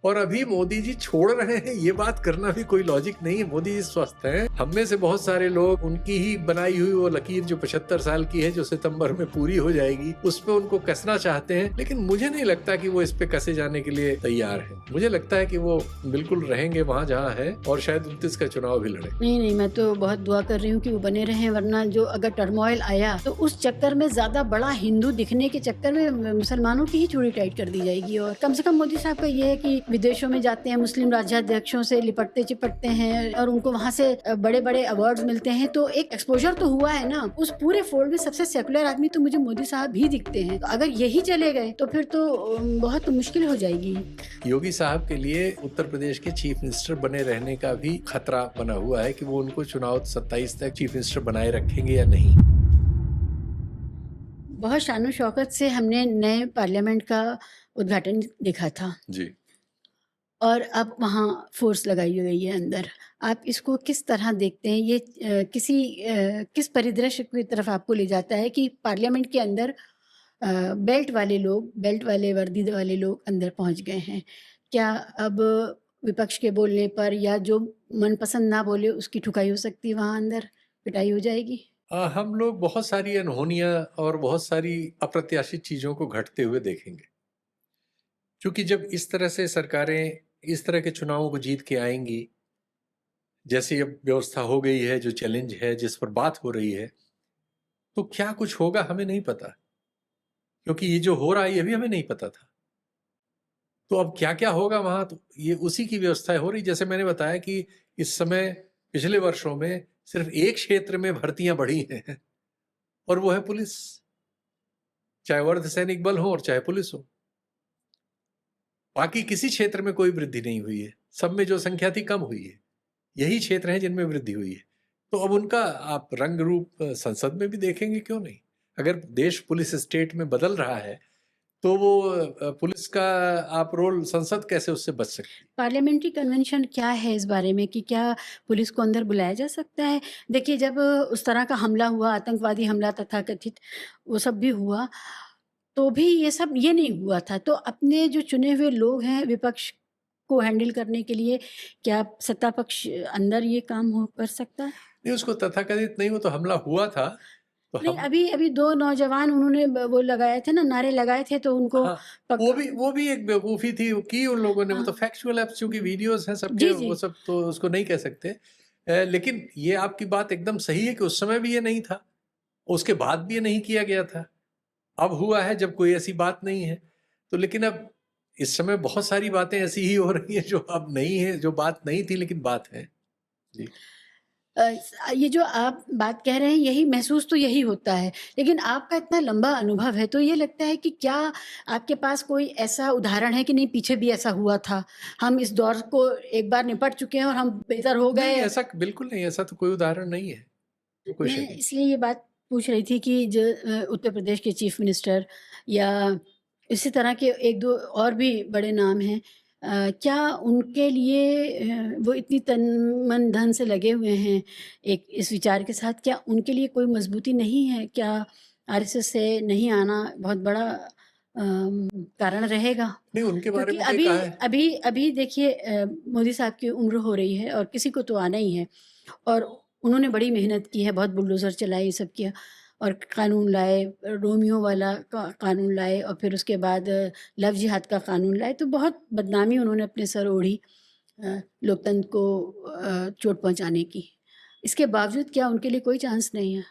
और अभी मोदी जी छोड़ रहे हैं, ये बात करना भी कोई लॉजिक नहीं है। मोदी जी स्वस्थ हैं। हम में से बहुत सारे लोग उनकी ही बनाई हुई वो लकीर जो 75 साल की है, जो सितंबर में पूरी हो जाएगी, उस पे उनको कसना चाहते हैं। लेकिन मुझे नहीं लगता कि वो इस पे कसे जाने के लिए तैयार है। मुझे लगता है कि वो बिल्कुल रहेंगे वहाँ जहाँ है, और शायद 29 का चुनाव भी लड़े। नहीं, मैं तो बहुत दुआ कर रही हूँ कि वो बने रहें, वरना जो अगर टर्मोइल आया तो उस चक्कर में ज्यादा बड़ा हिंदू दिखने के चक्कर में मुसलमानों की ही चूड़ी टाइट कर दी जाएगी। और कम से कम मोदी साहब का ये है कि विदेशों में जाते हैं, मुस्लिम राज्याध्यक्षों से लिपटते चिपटते हैं और उनको वहाँ से बड़े बड़े अवार्ड्स मिलते हैं, तो एक एक्सपोजर तो हुआ है ना। उस पूरे फोल्ड में सबसे सेकुलर आदमी तो मुझे मोदी साहब ही दिखते हैं। तो अगर यही चले गए तो फिर तो बहुत मुश्किल हो जाएगी। योगी साहब के लिए उत्तर प्रदेश के चीफ मिनिस्टर बने रहने का भी खतरा बना हुआ है कि वो उनको चुनाव 27 तक चीफ मिनिस्टर बनाए रखेंगे या नहीं। बहुत शानो शौकत से हमने नए पार्लियामेंट का उद्घाटन देखा था जी। और अब वहाँ फोर्स लगाई गई है अंदर। आप इसको किस तरह देखते हैं? ये किस परिदृश्य की तरफ आपको ले जाता है कि पार्लियामेंट के अंदर बेल्ट वाले वर्दी वाले लोग अंदर पहुँच गए हैं? क्या अब विपक्ष के बोलने पर या जो मनपसंद ना बोले उसकी ठुकाई हो सकती है, वहाँ अंदर पिटाई हो जाएगी? हम लोग बहुत सारी अनहोनियां और बहुत सारी अप्रत्याशित चीजों को घटते हुए देखेंगे, क्योंकि जब इस तरह से सरकारें इस तरह के चुनावों को जीत के आएंगी, जैसे अब व्यवस्था हो गई है, जो चैलेंज है, जिस पर बात हो रही है, तो क्या कुछ होगा हमें नहीं पता, क्योंकि ये जो हो रहा है ये भी हमें नहीं पता था। तो अब क्या क्या होगा वहां, तो ये उसी की व्यवस्था हो रही। जैसे मैंने बताया कि इस समय पिछले वर्षों में सिर्फ एक क्षेत्र में भर्तियां बढ़ी हैं, और वो है पुलिस, चाहे अर्धसैनिक बल हो और चाहे पुलिस हो। बाकी किसी क्षेत्र में कोई वृद्धि नहीं हुई है, सब में जो संख्या थी कम हुई है। यही क्षेत्र हैं जिनमें वृद्धि हुई है। तो अब उनका आप रंग रूप संसद में भी देखेंगे, क्यों नहीं। अगर देश पुलिस स्टेट में बदल रहा है तो वो पुलिस का आप रोल संसद कैसे उससे बच सकती है। पार्लियामेंट्री कन्वेंशन क्या है इस बारे में कि क्या पुलिस को अंदर बुलाया जा सकता है? देखिए, जब उस तरह का हमला हुआ, आतंकवादी हमला तथाकथित, वो सब भी हुआ, तो भी ये नहीं हुआ था। तो अपने जो चुने हुए लोग हैं विपक्ष को हैंडल करने के लिए, क्या सत्ता पक्ष अंदर ये काम हो कर सकता है? नहीं, उसको तथाकथित नहीं, वो तो हमला हुआ था। तो नहीं, हम अभी 2 नौजवान उन्होंने वो लगाए थे ना, नारे लगाए थे, तो उनको हाँ, पक वो भी एक बेवकूफ़ी थी की उन लोगों ने। वो तो हाँ। फैक्चुअल है, चूँकि वीडियोज़ हैं सबके, जी, वो जी। सब तो उसको नहीं कह सकते। लेकिन ये आपकी बात एकदम सही है कि उस समय भी ये नहीं था, उसके बाद भी ये नहीं किया गया था। अब हुआ है जब कोई ऐसी बात नहीं है। तो लेकिन अब इस समय बहुत सारी बातें ऐसी ही हो रही हैं जो अब नहीं है, जो बात नहीं थी लेकिन बात है। जी। ये जो आप बात कह रहे हैं, यही महसूस तो यही होता है। लेकिन आपका इतना लंबा अनुभव है, तो ये लगता है कि क्या आपके पास कोई ऐसा उदाहरण है कि नहीं, पीछे भी ऐसा हुआ था, हम इस दौर को एक बार निपट चुके हैं और हम बेहतर हो नहीं, गए? ऐसा बिल्कुल नहीं, ऐसा तो कोई उदाहरण नहीं है, कोई शक मैं नहीं। इसलिए ये बात पूछ रही थी कि जो उत्तर प्रदेश के चीफ मिनिस्टर या इसी तरह के 1-2 और भी बड़े नाम हैं, क्या उनके लिए वो इतनी तन मन धन से लगे हुए हैं एक इस विचार के साथ, क्या उनके लिए कोई मजबूती नहीं है? क्या आरएसएस से नहीं आना बहुत बड़ा कारण रहेगा? नहीं, उनके बारे क्योंकि में तो ये अभी कहा है। अभी अभी देखिए, मोदी साहब की उम्र हो रही है और किसी को तो आना ही है, और उन्होंने बड़ी मेहनत की है, बहुत बुलडोज़र चलाए, ये सब किया और कानून लाए, रोमियो वाला कानून लाए और फिर उसके बाद लव जिहाद का कानून लाए, तो बहुत बदनामी उन्होंने अपने सर ओढ़ी लोकतंत्र को चोट पहुँचाने की। इसके बावजूद क्या उनके लिए कोई चांस नहीं है?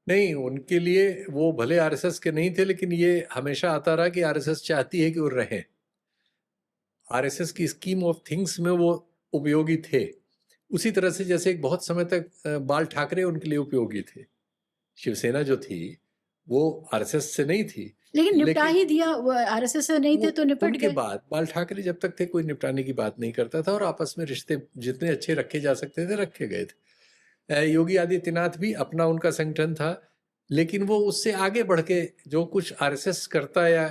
नहीं, उनके लिए वो भले आरएसएस के नहीं थे, लेकिन ये हमेशा आता रहा कि आरएसएस चाहती है कि वो रहें। आरएसएस की स्कीम ऑफ थिंग्स में वो उपयोगी थे। उसी तरह से जैसे एक बहुत समय तक बाल ठाकरे उनके लिए उपयोगी थे। शिवसेना जो थी वो आरएसएस से नहीं थी, लेकिन निपटा लेकिन ही दिया, वो आरएसएस से नहीं थे तो निपट उनके गए। बाद बाल ठाकरे जब तक थे कोई निपटाने की बात नहीं करता था, और आपस में रिश्ते जितने अच्छे रखे जा सकते थे रखे गए थे। योगी आदित्यनाथ भी अपना उनका संगठन था, लेकिन वो उससे आगे बढ़ के जो कुछ आरएसएस करता या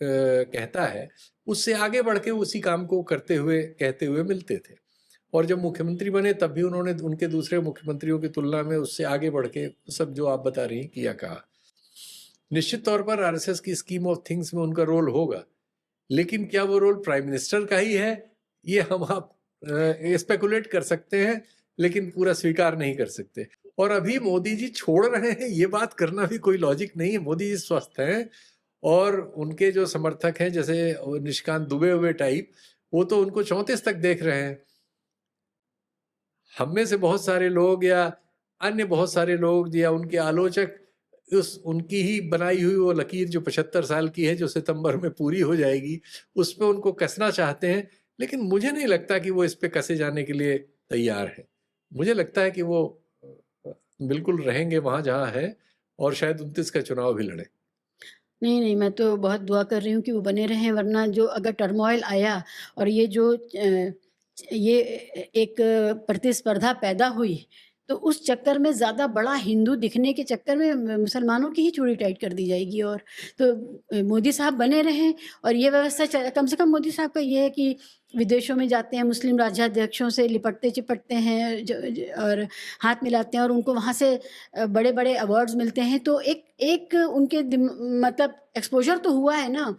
कहता है, उससे आगे बढ़ के उसी काम को करते हुए कहते हुए मिलते थे। और जब मुख्यमंत्री बने तब भी उन्होंने उनके दूसरे मुख्यमंत्रियों की तुलना में उससे आगे बढ़ के सब जो आप बता रही हैं किया कहा। निश्चित तौर पर आरएसएस की स्कीम ऑफ थिंग्स में उनका रोल होगा, लेकिन क्या वो रोल प्राइम मिनिस्टर का ही है, ये हम आप स्पेकुलेट कर सकते हैं, लेकिन पूरा स्वीकार नहीं कर सकते। और अभी मोदी जी छोड़ रहे हैं, ये बात करना भी कोई लॉजिक नहीं है। मोदी जी स्वस्थ हैं और उनके जो समर्थक हैं जैसे निशिकांत दुबे हुए टाइप, वो तो उनको 34 तक देख रहे हैं। हम में से बहुत सारे लोग या अन्य बहुत सारे लोग या उनके आलोचक उनकी ही बनाई हुई वो लकीर जो 75 साल की है, जो सितंबर में पूरी हो जाएगी, उस पे उनको कसना चाहते हैं। लेकिन मुझे नहीं लगता कि वो इस पे कसे जाने के लिए तैयार है। मुझे लगता है कि वो बिल्कुल रहेंगे वहां जहां है और शायद 29 का चुनाव भी लड़े। नहीं, नहीं, मैं तो बहुत दुआ कर रही हूँ कि वो बने रहें, वरना जो अगर टर्मॉइल आया और ये जो ये एक प्रतिस्पर्धा पैदा हुई, तो उस चक्कर में ज़्यादा बड़ा हिंदू दिखने के चक्कर में मुसलमानों की ही चूड़ी टाइट कर दी जाएगी। और तो मोदी साहब बने रहें और ये व्यवस्था कम से कम मोदी साहब का ये है कि विदेशों में जाते हैं, मुस्लिम राज्याध्यक्षों से लिपटते-चिपटते हैं और हाथ मिलाते हैं और उनको वहाँ से बड़े-बड़े अवार्ड्स मिलते हैं, तो एक एक उनके मतलब एक्सपोज़र तो हुआ है ना।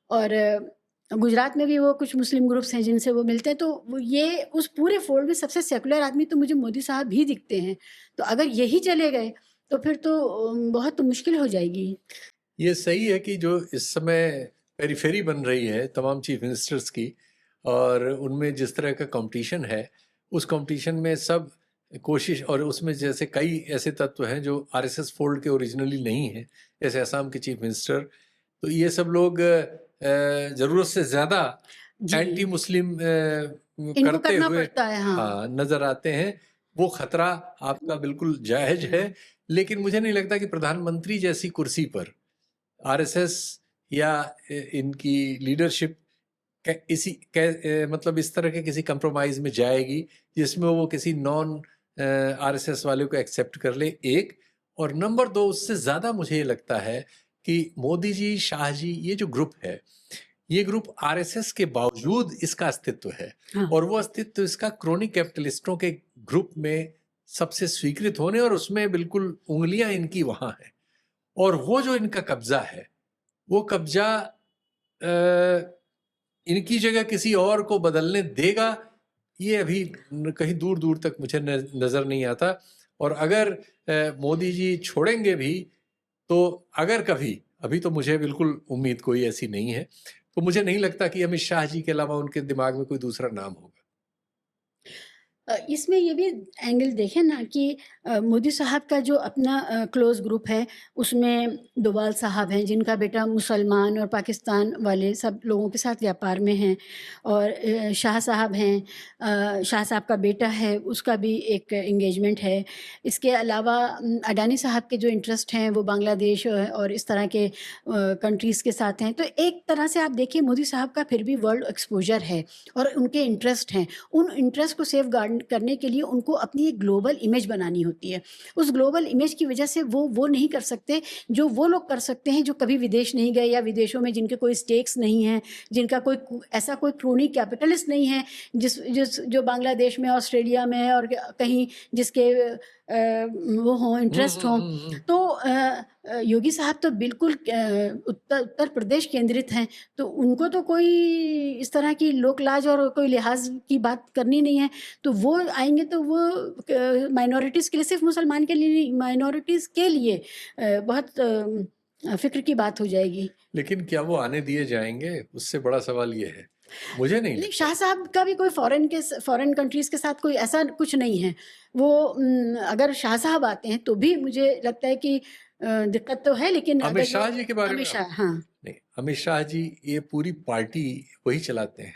और गुजरात में भी वो कुछ मुस्लिम ग्रुप्स हैं जिनसे वो मिलते हैं, तो वो ये उस पूरे फ़ोल्ड में सबसे सेक्युलर आदमी तो मुझे मोदी साहब ही दिखते हैं। तो अगर यही चले गए, तो फिर तो बहुत मुश्किल हो जाएगी। ये सही है कि जो इस समय पेरिफेरी बन रही है तमाम चीफ मिनिस्टर्स की, और उनमें जिस तरह का कंपटीशन है, उस कंपटीशन में सब कोशिश, और उसमें जैसे कई ऐसे तत्व हैं जो आरएसएस फोल्ड के ओरिजिनली नहीं हैं, जैसे असम के चीफ मिनिस्टर, तो ये सब लोग ज़रूरत से ज़्यादा एंटी जी, मुस्लिम इनको करते करना हुए पड़ता है, हाँ। हाँ नज़र आते हैं। वो खतरा आपका बिल्कुल जायज है, लेकिन मुझे नहीं लगता कि प्रधानमंत्री जैसी कुर्सी पर आरएसएस या इनकी लीडरशिप मतलब इस तरह के किसी कंप्रोमाइज में जाएगी जिसमें वो किसी नॉन आरएसएस वाले को एक्सेप्ट कर ले, एक। और नंबर दो, उससे ज़्यादा मुझे ये लगता है कि मोदी जी, शाह जी, ये जो ग्रुप है, ये ग्रुप आरएसएस के बावजूद इसका अस्तित्व है, हाँ। और वो अस्तित्व इसका क्रोनिक कैपिटलिस्टों के ग्रुप में सबसे स्वीकृत होने, और उसमें बिल्कुल उंगलियां इनकी वहां है। और वो जो इनका कब्जा है, वो कब्जा इनकी जगह किसी और को बदलने देगा, ये अभी कहीं दूर दूर तक मुझे नजर नहीं आता। और अगर मोदी जी छोड़ेंगे भी, तो अगर कभी, अभी तो मुझे बिल्कुल उम्मीद कोई ऐसी नहीं है, तो मुझे नहीं लगता कि अमित शाह जी के अलावा उनके दिमाग में कोई दूसरा नाम होगा। इसमें ये भी एंगल देखें ना कि मोदी साहब का जो अपना क्लोज़ ग्रुप है, उसमें डोभाल साहब हैं, जिनका बेटा मुसलमान और पाकिस्तान वाले सब लोगों के साथ व्यापार में हैं। और शाह साहब हैं, शाह साहब का बेटा है, उसका भी एक एंगेजमेंट है। इसके अलावा अडानी साहब के जो इंटरेस्ट हैं, वो बांग्लादेश और इस तरह के कंट्रीज़ के साथ हैं। तो एक तरह से आप देखिए, मोदी साहब का फिर भी वर्ल्ड एक्सपोज़र है और उनके इंटरेस्ट हैं। उन इंटरेस्ट को सेफगार्ड करने के लिए उनको अपनी एक ग्लोबल इमेज बनानी होती है। उस ग्लोबल इमेज की वजह से वो नहीं कर सकते जो वो लोग कर सकते हैं जो कभी विदेश नहीं गए, या विदेशों में जिनके कोई स्टेक्स नहीं हैं, जिनका ऐसा कोई क्रोनी कैपिटलिस्ट नहीं है जिस जिस जो बांग्लादेश में, ऑस्ट्रेलिया में है और कहीं जिसके वो हों, इंटरेस्ट हों। तो योगी साहब तो बिल्कुल उत्तर प्रदेश केंद्रित हैं, तो उनको तो कोई इस तरह की लोक लाज और कोई लिहाज की बात करनी नहीं है। तो वो आएँगे तो वो माइनॉरिटीज़ के लिए, सिर्फ़ मुसलमान के लिए नहीं, माइनॉरिटीज़ के लिए बहुत फ़िक्र की बात हो जाएगी। लेकिन क्या वो आने दिए जाएंगे, उससे बड़ा सवाल ये है। मुझे नहीं नहीं, लगता। शाह साहब का भी कोई फ़ॉरेन कंट्रीज़ के साथ कोई ऐसा कुछ नहीं है। वो अगर शाह साहब आते हैं तो भी मुझे लगता है कि दिक्कत तो है, लेकिन अमित अगर जो शाह जी के बारे में अमित शाह, हाँ। नहीं, अमित शाह जी ये पूरी पार्टी वही चलाते हैं।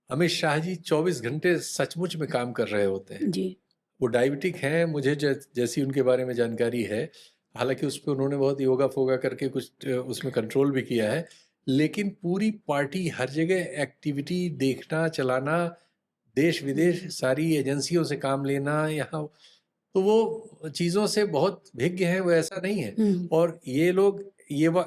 अमित शाह जी 24 घंटे सचमुच में काम कर रहे होते हैं। जी। वो डायबिटिक हैं, मुझे जैसी उनके बारे में जानकारी है। हालांकि उस पर उन्होंने बहुत योगा फोगा करके कुछ उसमें कंट्रोल भी किया है, लेकिन पूरी पार्टी हर जगह एक्टिविटी देखना, चलाना, देश विदेश सारी एजेंसियों से काम लेना यहाँ, तो वो चीज़ों से बहुत भिज्ञ हैं, वो ऐसा नहीं है। हुँ। और ये लोग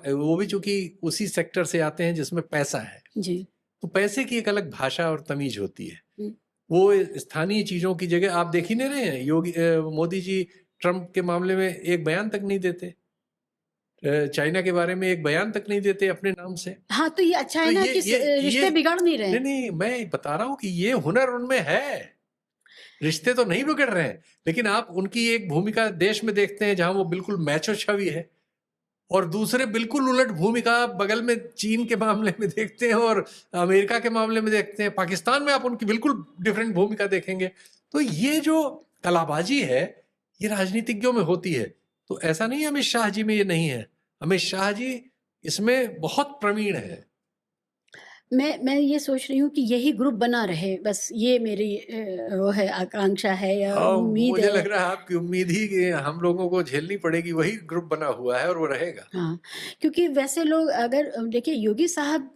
वो भी चूंकि उसी सेक्टर से आते हैं जिसमें पैसा है, जी। तो पैसे की एक अलग भाषा और तमीज होती है। हुँ। वो स्थानीय चीजों की जगह आप देख ही नहीं रहे हैं, मोदी जी ट्रंप के मामले में एक बयान तक नहीं देते। चाइना के बारे में एक बयान तक नहीं देते अपने नाम से। हाँ, तो ये अच्छा तो है ना कि रिश्ते बिगड़ नहीं रहे नहीं हैं। नहीं, मैं बता रहा हूँ कि ये हुनर उनमें है। रिश्ते तो नहीं बिगड़ रहे हैं, लेकिन आप उनकी एक भूमिका देश में देखते हैं जहां वो बिल्कुल मैचो छवि है, और दूसरे बिल्कुल उलट भूमिका आप बगल में चीन के मामले में देखते हैं और अमेरिका के मामले में देखते हैं। पाकिस्तान में आप उनकी बिल्कुल डिफरेंट भूमिका देखेंगे। तो ये जो कलाबाजी है, ये राजनीतिज्ञों में होती है। तो ऐसा नहीं है अमित शाह जी में ये नहीं है, अमित शाह जी इसमें बहुत प्रवीण है। मैं ये सोच रही हूँ कि यही ग्रुप बना रहे, बस ये मेरी वो है, आकांक्षा है या उम्मीद मुझे है। लग रहा है आपकी उम्मीद ही कि हम लोगों को झेलनी पड़ेगी, वही ग्रुप बना हुआ है और वो रहेगा। हाँ, क्योंकि वैसे लोग अगर देखिए योगी साहब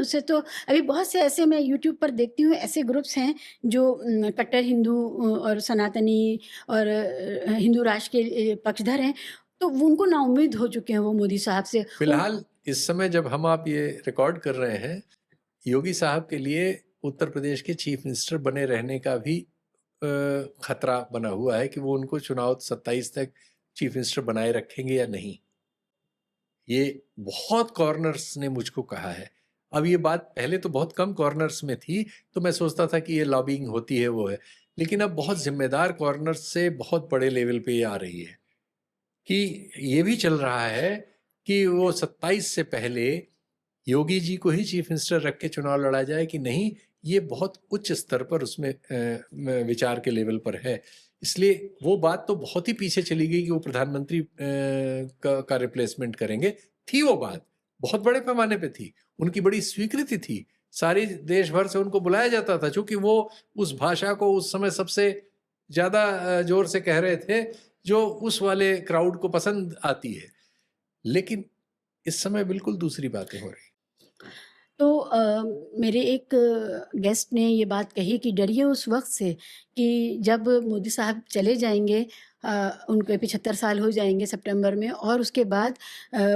से तो अभी बहुत से ऐसे मैं यूट्यूब पर देखती हूँ, ऐसे ग्रुप्स हैं जो कट्टर हिंदू और सनातनी और हिंदू राष्ट्र के पक्षधर हैं, तो वो उनको नाउम्मीद हो चुके हैं वो मोदी साहब से। फिलहाल इस समय जब हम आप ये रिकॉर्ड कर रहे हैं, योगी साहब के लिए उत्तर प्रदेश के चीफ मिनिस्टर बने रहने का भी खतरा बना हुआ है कि वो उनको चुनाव 27 तक चीफ मिनिस्टर बनाए रखेंगे या नहीं। ये बहुत कॉर्नर्स ने मुझको कहा है। अब ये बात पहले तो बहुत कम कॉर्नर्स में थी, तो मैं सोचता था कि ये लॉबिंग होती है वो है, लेकिन अब बहुत जिम्मेदार कॉर्नर्स से बहुत बड़े लेवल पे ये आ रही है कि ये भी चल रहा है कि वो 27 से पहले योगी जी को ही चीफ मिनिस्टर रख के चुनाव लड़ा जाए कि नहीं, ये बहुत उच्च स्तर पर उसमें विचार के लेवल पर है। इसलिए वो बात तो बहुत ही पीछे चली गई कि वो प्रधानमंत्री का रिप्लेसमेंट करेंगे। थी वो बात, बहुत बड़े पैमाने पे थी, उनकी बड़ी स्वीकृति थी, सारी देश भर से उनको बुलाया जाता था, क्योंकि वो उस भाषा को उस समय सबसे ज़्यादा जोर से कह रहे थे, जो उस वाले क्राउड को पसंद आती है। लेकिन इस समय बिल्कुल दूसरी बातें हो रही। तो मेरे एक गेस्ट ने ये बात कही कि डरिए उस वक्त से कि जब मोदी साहब चले जाएंगे, उनके 75 साल हो जाएंगे सितंबर में, और उसके बाद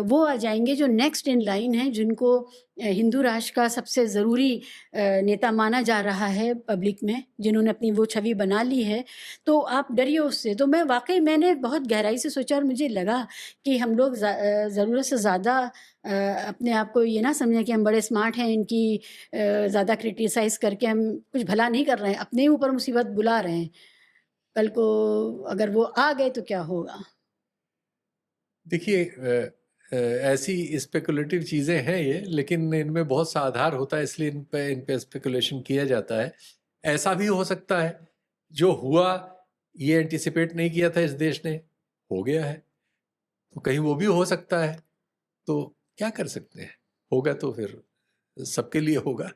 वो आ जाएंगे जो नेक्स्ट इन लाइन हैं, जिनको हिंदू राष्ट्र का सबसे ज़रूरी नेता माना जा रहा है पब्लिक में, जिन्होंने अपनी वो छवि बना ली है। तो आप डरिए उससे। तो मैं वाकई मैंने बहुत गहराई से सोचा और मुझे लगा कि हम लोग ज़रूरत से ज़्यादा अपने आप को ये ना समझें कि हम बड़े स्मार्ट हैं, इनकी ज़्यादा क्रिटिसाइज़ करके हम कुछ भला नहीं कर रहे हैं, अपने ही ऊपर मुसीबत बुला रहे हैं। कल को अगर वो आ गए तो क्या होगा? देखिए, ऐसी स्पेकुलेटिव चीज़ें हैं ये, लेकिन इनमें बहुत सा आधार होता है, इसलिए इन पे स्पेकुलेशन किया जाता है। ऐसा भी हो सकता है, जो हुआ ये एंटिसिपेट नहीं किया था इस देश ने, हो गया है, तो कहीं वो भी हो सकता है। तो क्या कर सकते हैं, होगा तो फिर सबके लिए होगा।